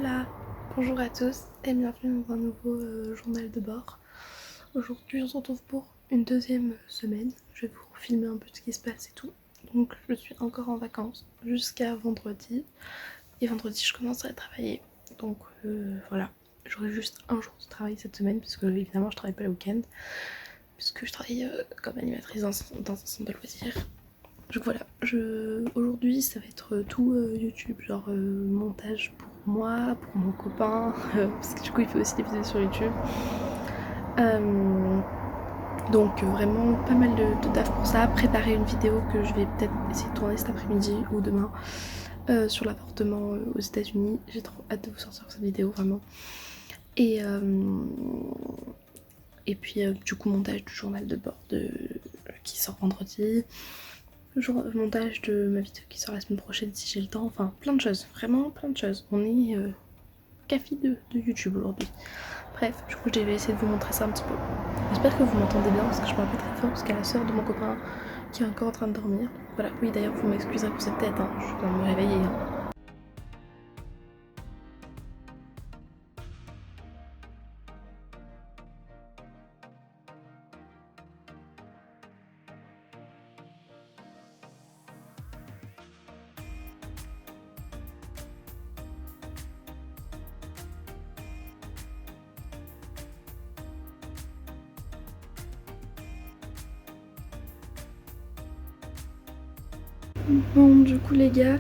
Hola, bonjour à tous et bienvenue dans un nouveau journal de bord. Aujourd'hui on se retrouve pour une deuxième semaine. Je vais vous filmer un peu ce qui se passe et tout. Donc je suis encore en vacances jusqu'à vendredi. Et vendredi je commencerai à travailler. Donc voilà, j'aurai juste un jour de travail cette semaine parce que évidemment je travaille pas le week-end. Puisque je travaille comme animatrice dans un centre de loisirs. Donc voilà, aujourd'hui ça va être tout YouTube, genre montage pour moi, pour mon copain, parce que du coup il fait aussi des vidéos sur YouTube. Donc vraiment pas mal de taf pour ça, préparer une vidéo que je vais peut-être essayer de tourner cet après-midi ou demain sur l'avortement aux États-Unis. J'ai trop hâte de vous sortir cette vidéo vraiment. Et puis du coup montage du journal de bord qui sort vendredi. Montage de ma vidéo qui sort la semaine prochaine si j'ai le temps, enfin plein de choses, vraiment plein de choses. On est café de YouTube aujourd'hui. Bref, du coup je vais essayer de vous montrer ça un petit peu. J'espère que vous m'entendez bien parce que je parle pas très fort parce qu'il y a la soeur de mon copain qui est encore en train de dormir. Voilà, oui d'ailleurs vous m'excuserez pour cette tête, hein. Je dois me réveiller. Hein. Bon du coup les gars,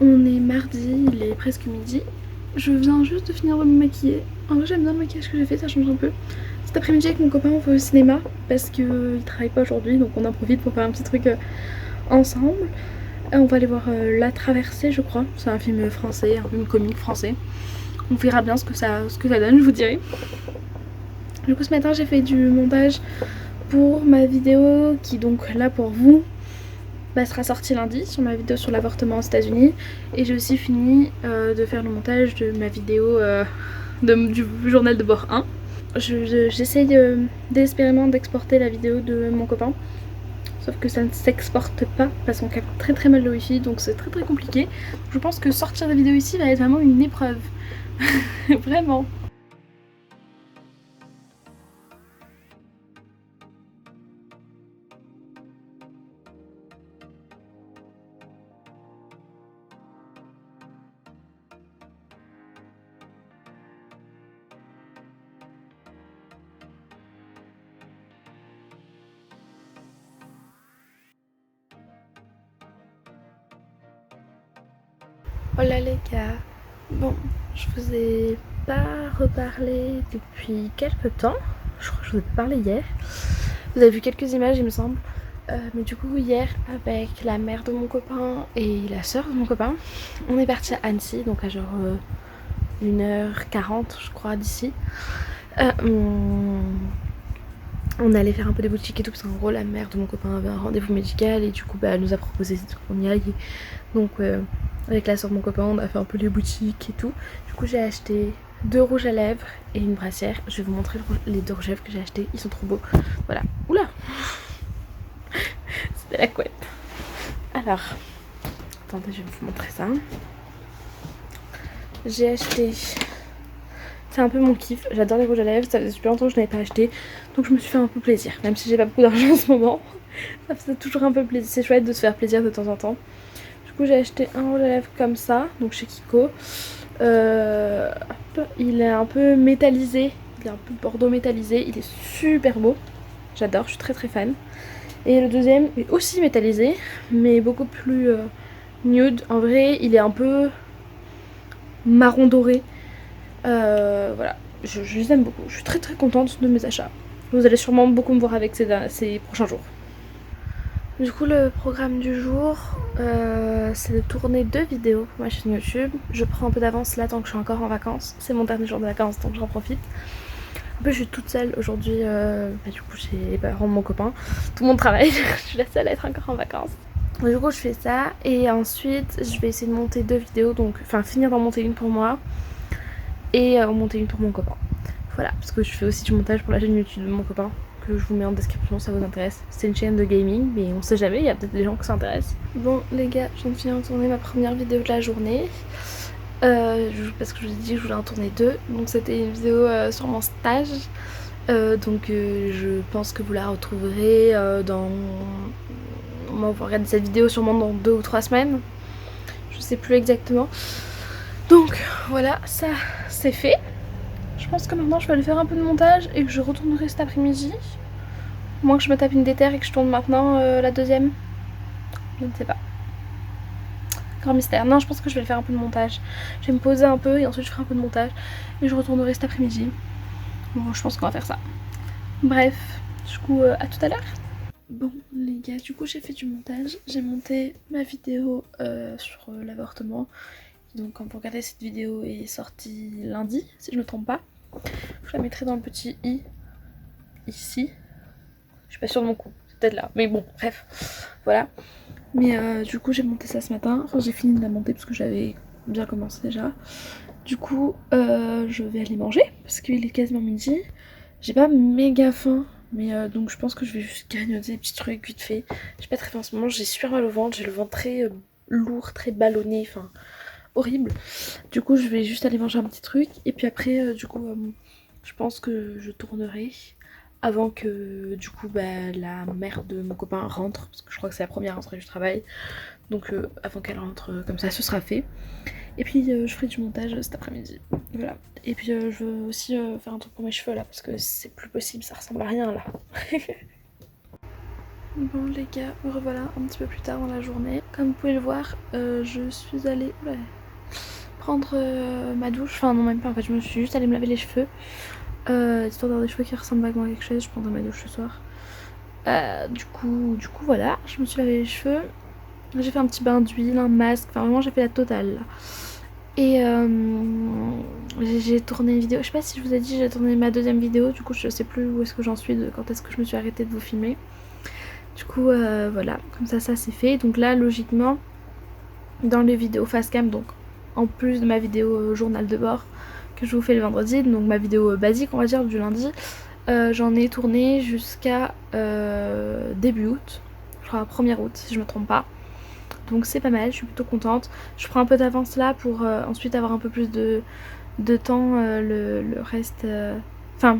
on est mardi, il est presque midi. Je viens juste de finir de me maquiller. En vrai j'aime bien le maquillage que j'ai fait, ça change un peu. Cet après-midi avec mon copain on va au cinéma parce qu'il travaille pas aujourd'hui donc on en profite pour faire un petit truc ensemble. On va aller voir La Traversée je crois, c'est un film français, un film comique français. On verra bien ce que ça donne, je vous dirai. Du coup ce matin j'ai fait du montage pour ma vidéo qui donc là pour vous sera sortie lundi sur ma vidéo sur l'avortement aux États-Unis. Et j'ai aussi fini de faire le montage de ma vidéo du journal de bord 1. J'essaye désespérément d'exporter la vidéo de mon copain. Sauf que ça ne s'exporte pas parce qu'on capte très très mal le wifi, donc c'est très très compliqué. Je pense que sortir la vidéo ici va être vraiment une épreuve. Vraiment. Oh là les gars, bon, je vous ai pas reparlé depuis quelques temps, je crois que je vous ai parlé hier. Vous avez vu quelques images il me semble, mais du coup hier avec la mère de mon copain et la soeur de mon copain, on est parti à Annecy, donc à genre 1h40 je crois d'ici. On allait faire un peu des boutiques et tout parce qu'en gros la mère de mon copain avait un rendez-vous médical et du coup elle nous a proposé qu'on y aille. Donc avec la soeur de mon copain on a fait un peu les boutiques et tout. Du coup j'ai acheté 2 rouges à lèvres et une brassière. Je vais vous montrer les 2 rouges à lèvres que j'ai achetés, ils sont trop beaux. Voilà, oula c'était la couette. Alors, attendez je vais vous montrer ça. J'ai acheté... C'est un peu mon kiff, j'adore les rouges à lèvres, ça faisait super longtemps que je n'avais pas acheté. Donc je me suis fait un peu plaisir, même si j'ai pas beaucoup d'argent en ce moment. Ça faisait toujours un peu plaisir, c'est chouette de se faire plaisir de temps en temps. Du coup j'ai acheté un rouge à lèvres comme ça, donc chez Kiko. Il est un peu métallisé, il est un peu bordeaux métallisé, il est super beau. J'adore, je suis très très fan. Et le deuxième est aussi métallisé, mais beaucoup plus nude. En vrai, il est un peu marron doré. Voilà, je les aime beaucoup. Je suis très très contente de mes achats. Vous allez sûrement beaucoup me voir avec ces prochains jours. Du coup le programme du jour c'est de tourner 2 vidéos pour ma chaîne YouTube. Je prends un peu d'avance là tant que je suis encore en vacances. C'est mon dernier jour de vacances donc j'en profite. En plus je suis toute seule aujourd'hui, du coup j'ai les parents de mon copain. Tout le monde travaille, je suis la seule à être encore en vacances. Du coup je fais ça et ensuite je vais essayer de monter 2 vidéos, donc enfin finir d'en monter une pour moi et en monter une pour mon copain. Voilà, parce que je fais aussi du montage pour la chaîne YouTube de mon copain, que je vous mets en description si ça vous intéresse. C'est une chaîne de gaming, mais on sait jamais, il y a peut-être des gens qui s'intéressent. Bon les gars, je viens de finir de tourner ma première vidéo de la journée. parce que je vous ai dit que je voulais en tourner 2. Donc c'était une vidéo sur mon stage. Je pense que vous la retrouverez dans... On va regarder cette vidéo sûrement dans 2 ou 3 semaines. Je sais plus exactement. Donc voilà, ça c'est fait. Je pense que maintenant je vais aller faire un peu de montage et que je retournerai cet après-midi. Au moins que je me tape une déterre et que je tourne maintenant la deuxième. Je ne sais pas. Grand mystère. Non, je pense que je vais faire un peu de montage. Je vais me poser un peu et ensuite je ferai un peu de montage. Et je retournerai cet après-midi. Bon, je pense qu'on va faire ça. Bref, du coup, à tout à l'heure. Bon, les gars, du coup, j'ai fait du montage. J'ai monté ma vidéo sur l'avortement. Donc, quand vous regardez cette vidéo est sortie lundi, si je ne me trompe pas. Je la mettrai dans le petit i, ici. Je suis pas sûre de mon coup, c'est peut-être là. Mais bon, bref, voilà. Mais du coup, j'ai monté ça ce matin. Enfin, j'ai fini de la monter parce que j'avais bien commencé déjà. Du coup, je vais aller manger parce qu'il est quasiment midi. J'ai pas méga faim, mais donc je pense que je vais juste grignoter des petits trucs vite fait. J'ai pas très faim en ce moment, j'ai super mal au ventre, j'ai le ventre très lourd, très ballonné, enfin horrible. Du coup, je vais juste aller manger un petit truc et puis après, je pense que je tournerai avant que du coup la mère de mon copain rentre, parce que je crois que c'est la première rentrée du travail. Donc avant qu'elle rentre, comme ça, ce sera fait. Et puis je ferai du montage cet après-midi. Voilà. Et puis je veux aussi faire un truc pour mes cheveux là, parce que c'est plus possible, ça ressemble à rien là. Bon les gars, me revoilà un petit peu plus tard dans la journée. Comme vous pouvez le voir, je suis allée prendre ma douche. Enfin non, même pas, en fait je me suis juste allée me laver les cheveux. Histoire d'avoir des cheveux qui ressemblent vaguement à quelque chose, je prendrai ma douche ce soir. Du coup voilà, je me suis lavé les cheveux. J'ai fait un petit bain d'huile, un masque, enfin vraiment j'ai fait la totale là. Et j'ai tourné une vidéo, je sais pas si je vous ai dit, j'ai tourné ma deuxième vidéo, du coup je sais plus où est-ce que j'en suis, de quand est-ce que je me suis arrêtée de vous filmer. Du coup voilà, comme ça c'est fait. Donc là logiquement, dans les vidéos face cam, donc en plus de ma vidéo journal de bord que je vous fais le vendredi, donc ma vidéo basique on va dire du lundi, j'en ai tourné jusqu'à début août, je crois 1er août si je me trompe pas. Donc c'est pas mal, je suis plutôt contente. Je prends un peu d'avance là pour ensuite avoir un peu plus de temps, le reste... Enfin,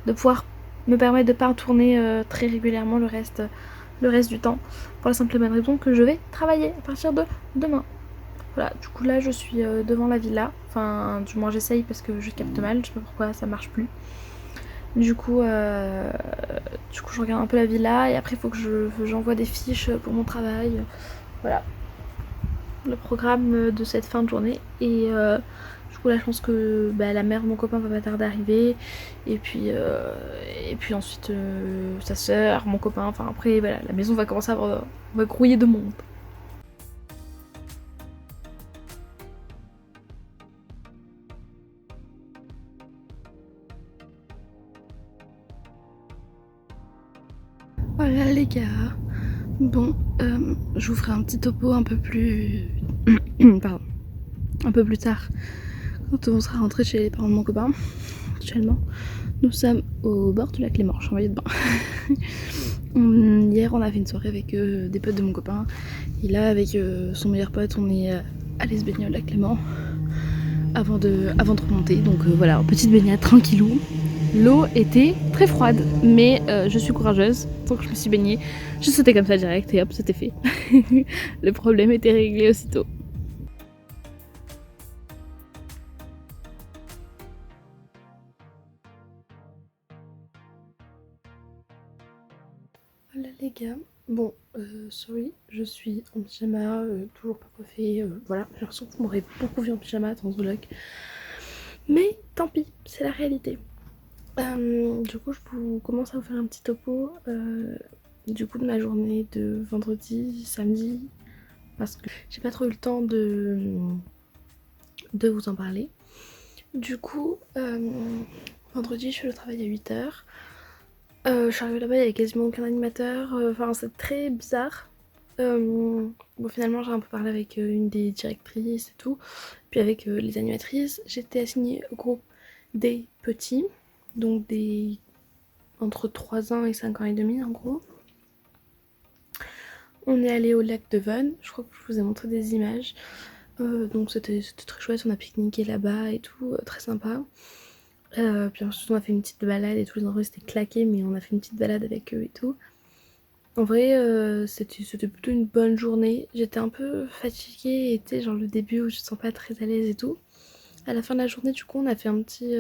de pouvoir me permettre de pas tourner très régulièrement le reste du temps. Pour la simple et bonne raison que je vais travailler à partir de demain. Voilà, du coup là je suis devant la villa. Enfin, du moins j'essaye parce que je capte mal, je sais pas pourquoi ça marche plus. Du coup je regarde un peu la villa et après il faut que j'envoie des fiches pour mon travail. Voilà le programme de cette fin de journée. Et du coup là je pense que la mère de mon copain va pas tarder à arriver. Et puis ensuite sa soeur, mon copain, enfin après voilà, la maison va commencer on va grouiller de monde. Voilà les gars. Bon, je vous ferai un petit topo un peu plus... Pardon. Un peu plus tard, quand on sera rentré chez les parents de mon copain. Actuellement, nous sommes au bord du lac Léman, je suis en maillot de bain. Hier, on a fait une soirée avec des potes de mon copain. Et là, avec son meilleur pote, on est allé se baigner au lac Léman avant de remonter. Donc voilà, petite baignade tranquillou. L'eau était très froide, mais je suis courageuse, donc je me suis baignée. Je sautais comme ça direct et hop, c'était fait. Le problème était réglé aussitôt. Voilà les gars, bon, sorry, je suis en pyjama, toujours pas coiffée, voilà, j'ai l'impression que vous m'aurez beaucoup vu en pyjama dans ce vlog. Mais tant pis, c'est la réalité. Du coup, je vous commence à vous faire un petit topo du coup de ma journée de vendredi, samedi, parce que j'ai pas trop eu le temps de vous en parler. Du coup, vendredi, je fais le travail à 8h. Je suis arrivée là-bas, il n'y avait quasiment aucun animateur, enfin c'est très bizarre. Bon, finalement, j'ai un peu parlé avec une des directrices et tout, puis avec les animatrices. J'étais assignée au groupe des petits, donc des entre 3 ans et 5 ans et demi en gros. On est allé au lac de Vonne, je crois que je vous ai montré des images. Donc c'était très chouette, on a pique-niqué là-bas et tout, très sympa. Puis ensuite on a fait une petite balade et tout, les enfants c'était claqué mais on a fait une petite balade avec eux et tout. En vrai, c'était plutôt une bonne journée. J'étais un peu fatiguée et tu sais, genre le début où je me sens pas très à l'aise et tout. À la fin de la journée, du coup, on a fait un petit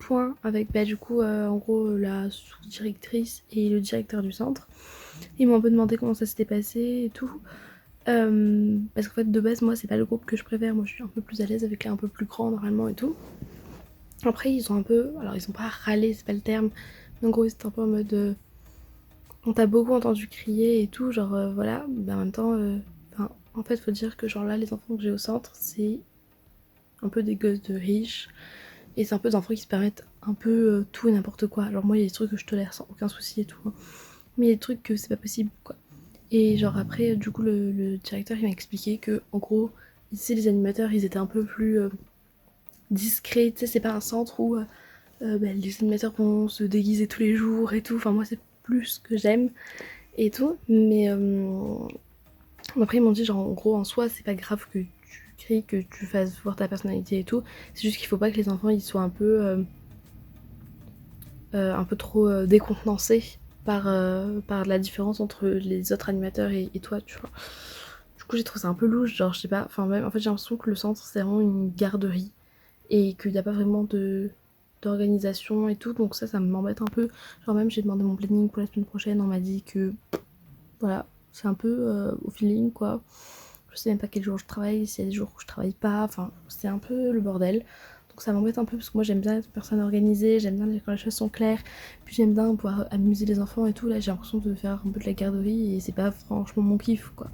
point avec, bah, du coup, en gros, la sous-directrice et le directeur du centre. Ils m'ont un peu demandé comment ça s'était passé et tout. Parce qu'en fait, de base, moi, c'est pas le groupe que je préfère. Moi, je suis un peu plus à l'aise avec les un peu plus grand normalement et tout. Après, ils ont un peu. Alors, ils ont pas râlé, c'est pas le terme. Mais en gros, c'était un peu en mode. On t'a beaucoup entendu crier et tout, genre voilà. Mais en même temps, en fait, faut dire que, genre là, les enfants que j'ai au centre, c'est un peu des gosses de riches. Et c'est un peu des enfants qui se permettent un peu tout et n'importe quoi. Genre, moi, il y a des trucs que je tolère sans aucun souci et tout, hein. Mais il y a des trucs que c'est pas possible, quoi. Et genre, après, du coup, le directeur, il m'a expliqué que, en gros, ici, les animateurs, ils étaient un peu plus discrets. Tu sais, c'est pas un centre où bah, les animateurs vont se déguiser tous les jours et tout. Enfin, moi, c'est plus ce que j'aime et tout. Mais après, ils m'ont dit, genre, en gros, en soi, c'est pas grave que tu cries, que tu fasses voir ta personnalité et tout. C'est juste qu'il faut pas que les enfants, ils soient un peu trop décontenancés par la différence entre les autres animateurs et toi, tu vois. Du coup, j'ai trouvé ça un peu louche, genre, je sais pas. Enfin, même, en fait, j'ai l'impression que le centre, c'est vraiment une garderie et qu'il n'y a pas vraiment d'organisation et tout. Donc, ça m'embête un peu. Genre, même, j'ai demandé mon planning pour la semaine prochaine. On m'a dit que, voilà, c'est un peu au feeling, quoi. Je sais même pas quel jour je travaille, s'il y a des jours où je travaille pas, enfin c'est un peu le bordel. Donc ça m'embête un peu parce que moi j'aime bien être une personne organisée, j'aime bien quand les choses sont claires, puis j'aime bien pouvoir amuser les enfants et tout. Là j'ai l'impression de faire un peu de la garderie et c'est pas franchement mon kiff quoi.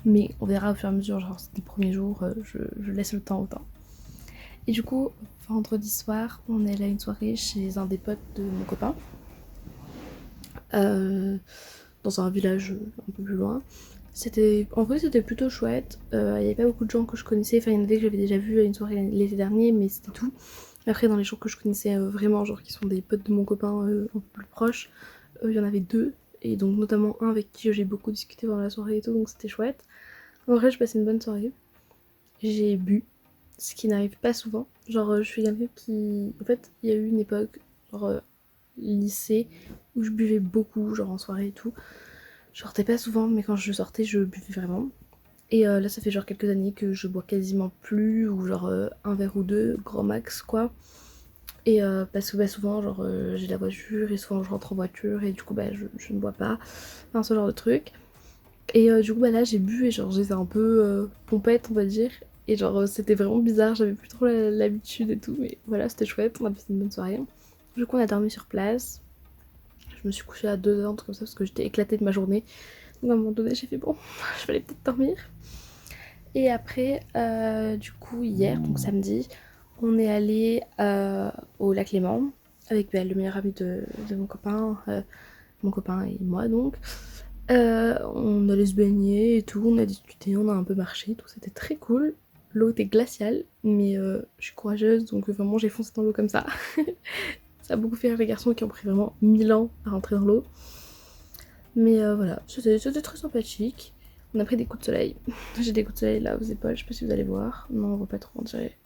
Mais on verra au fur et à mesure, genre c'est les premiers jours, je laisse le temps au temps. Et du coup, vendredi soir, on est allé à une soirée chez un des potes de mon copain, euh, dans un village un peu plus loin. En vrai, c'était plutôt chouette. Il n'y avait pas beaucoup de gens que je connaissais. Enfin, il y en avait que j'avais déjà vu à une soirée l'été dernier, mais c'était tout. Après, dans les gens que je connaissais vraiment, genre qui sont des potes de mon copain un peu plus proches, il y en avait deux. Et donc, notamment un avec qui j'ai beaucoup discuté pendant la soirée et tout, donc c'était chouette. En vrai, je passais une bonne soirée. J'ai bu, ce qui n'arrive pas souvent. Genre, je suis quelqu'un qui. En fait, il y a eu une époque, genre lycée, où je buvais beaucoup, genre en soirée et tout. Je sortais pas souvent, mais quand je sortais, je buvais vraiment. Et là, ça fait genre quelques années que je bois quasiment plus, ou genre un verre ou deux, grand max, quoi. Et parce que bah, souvent, genre, j'ai la voiture, et souvent je rentre en voiture, et du coup, bah, je ne bois pas. Enfin, ce genre de truc. Et du coup, bah là, j'ai bu, et genre, j'étais un peu pompette, on va dire. Et genre, c'était vraiment bizarre, j'avais plus trop l'habitude et tout, mais voilà, c'était chouette, on a passé une bonne soirée. Du coup, on a dormi sur place. Je me suis couchée à 2h, comme ça, parce que j'étais éclatée de ma journée. Donc à un moment donné, j'ai fait bon, je vais aller peut-être dormir. Et après, du coup, hier, donc samedi, on est allé au lac Léman avec bah, le meilleur ami de mon copain et moi donc. On allait se baigner et tout, on a discuté, on a un peu marché, tout c'était très cool. L'eau était glaciale, mais je suis courageuse donc vraiment j'ai foncé dans l'eau comme ça. Ça a beaucoup fait rire les garçons qui ont pris vraiment 1000 ans à rentrer dans l'eau. Mais voilà, c'était très sympathique. On a pris des coups de soleil. J'ai des coups de soleil là aux épaules, je sais pas si vous allez voir. Non, on voit pas trop, on dirait.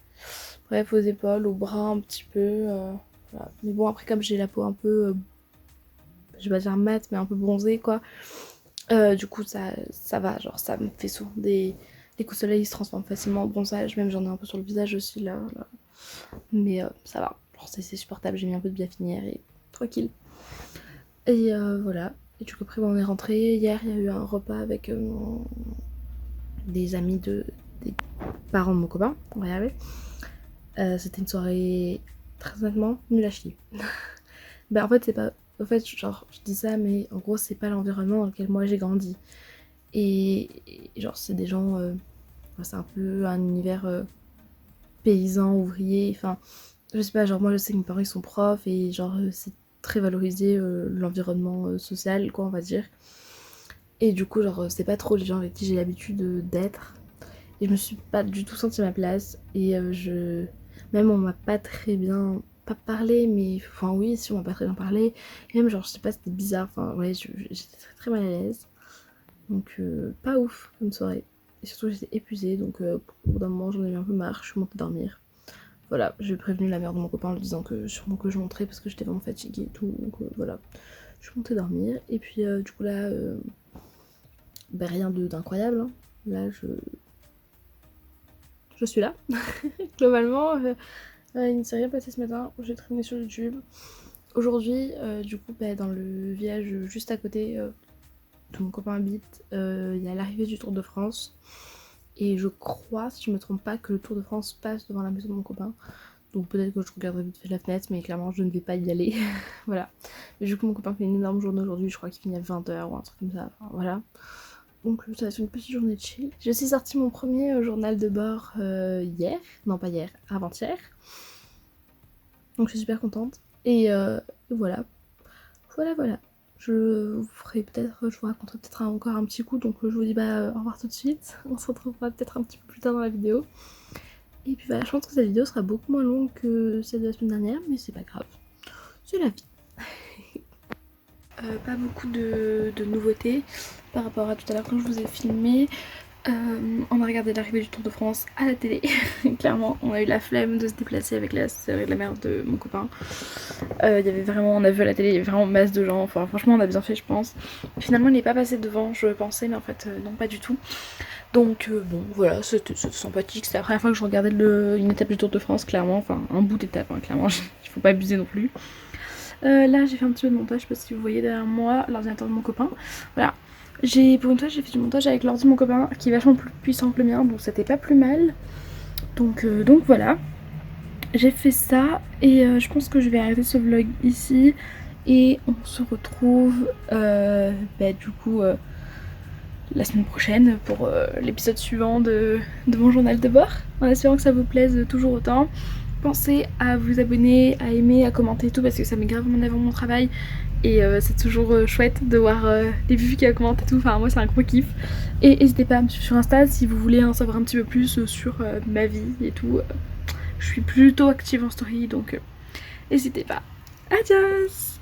Bref, aux épaules, aux bras un petit peu. Voilà. Mais bon, après, comme j'ai la peau un peu, je vais pas dire mate, mais un peu bronzée quoi. Du coup, ça va, genre ça me fait souvent des coups de soleil, ils se transforment facilement en bronzage. Même j'en ai un peu sur le visage aussi là. Mais ça va, genre, c'est supportable. J'ai mis un peu de biafinière et tranquille. Et voilà. Et du coup, après, on est rentré. Hier, il y a eu un repas avec des amis des parents de mon copain. On va y arriver. C'était une soirée très honnêtement nulle à chier. Ben, en fait, c'est pas. En fait, genre, je dis ça, mais en gros, c'est pas l'environnement dans lequel moi j'ai grandi. Genre, c'est des gens. C'est un peu un univers paysan, ouvrier. Enfin, je sais pas, genre, moi je sais que mes parents ils sont profs et genre, c'est très valorisé l'environnement social, quoi, on va dire. Et du coup, genre, c'est pas trop les gens avec qui j'ai l'habitude d'être. Et je me suis pas du tout senti à ma place. Et même on m'a pas très bien. Pas parlé, mais. Enfin, oui, si on m'a pas très bien parlé. Et même, genre, je sais pas, c'était bizarre. Enfin, ouais, j'étais très très mal à l'aise. Donc, pas ouf comme soirée. et surtout j'étais épuisée, donc au bout d'un moment j'en ai eu un peu marre, je suis montée dormir. Voilà, j'ai prévenu la mère de mon copain en lui disant que sûrement que je montrais parce que j'étais vraiment fatiguée et tout, donc voilà. Je suis montée dormir, et puis du coup là, bah, rien d'incroyable, hein. Là je suis là. Globalement, il ne s'est rien passé ce matin, j'ai traîné sur YouTube. Aujourd'hui, du coup, bah, dans le village juste à côté où mon copain habite, il y a l'arrivée du Tour de France. Et je crois, si je me trompe pas, que le Tour de France passe devant la maison de mon copain. Donc peut-être que je regarderai vite fait la fenêtre, mais clairement je ne vais pas y aller. Voilà. Et du coup mon copain fait une énorme journée aujourd'hui, je crois qu'il finit à 20h ou un truc comme ça. Enfin, voilà. Donc ça va être une petite journée de chill. J'ai aussi sorti mon premier journal de bord hier. Non pas hier, avant-hier. Donc je suis super contente. Et voilà. Voilà. Je vous ferai peut-être, je vous raconterai peut-être encore un petit coup. Donc je vous dis au revoir tout de suite. On se retrouvera peut-être un petit peu plus tard dans la vidéo. Et puis voilà, je pense que cette vidéo sera beaucoup moins longue que celle de la semaine dernière, mais c'est pas grave. C'est la vie. Pas beaucoup de nouveautés par rapport à tout à l'heure quand je vous ai filmé. On a regardé l'arrivée du Tour de France à la télé. Clairement, on a eu la flemme de se déplacer avec la sœur et la mère de mon copain. Il y avait vraiment, on a vu à la télé, il y avait vraiment masse de gens. Enfin, franchement, on a bien fait, je pense. Finalement, il n'est pas passé devant, je pensais, mais en fait, non, pas du tout. Donc, bon, voilà, c'était sympathique. C'était la première fois que je regardais une étape du Tour de France, clairement. Enfin, un bout d'étape, hein, clairement. Il faut pas abuser non plus. Là, j'ai fait un petit peu de montage, je sais pas si vous voyez derrière moi l'ordinateur de mon copain. Voilà. Pour une fois, j'ai fait du montage avec l'ordi de mon copain qui est vachement plus puissant que le mien, donc c'était pas plus mal. Donc voilà. J'ai fait ça et je pense que je vais arrêter ce vlog ici. Et on se retrouve du coup la semaine prochaine pour l'épisode suivant de mon journal de bord. En espérant que ça vous plaise toujours autant. Pensez à vous abonner, à aimer, à commenter et tout parce que ça met grave en avant mon travail. Et c'est toujours chouette de voir les vues qui commentent et tout. Enfin, moi, c'est un gros kiff. Et n'hésitez pas à me suivre sur Insta si vous voulez en savoir un petit peu plus sur ma vie et tout. Je suis plutôt active en story, donc n'hésitez pas. Adios!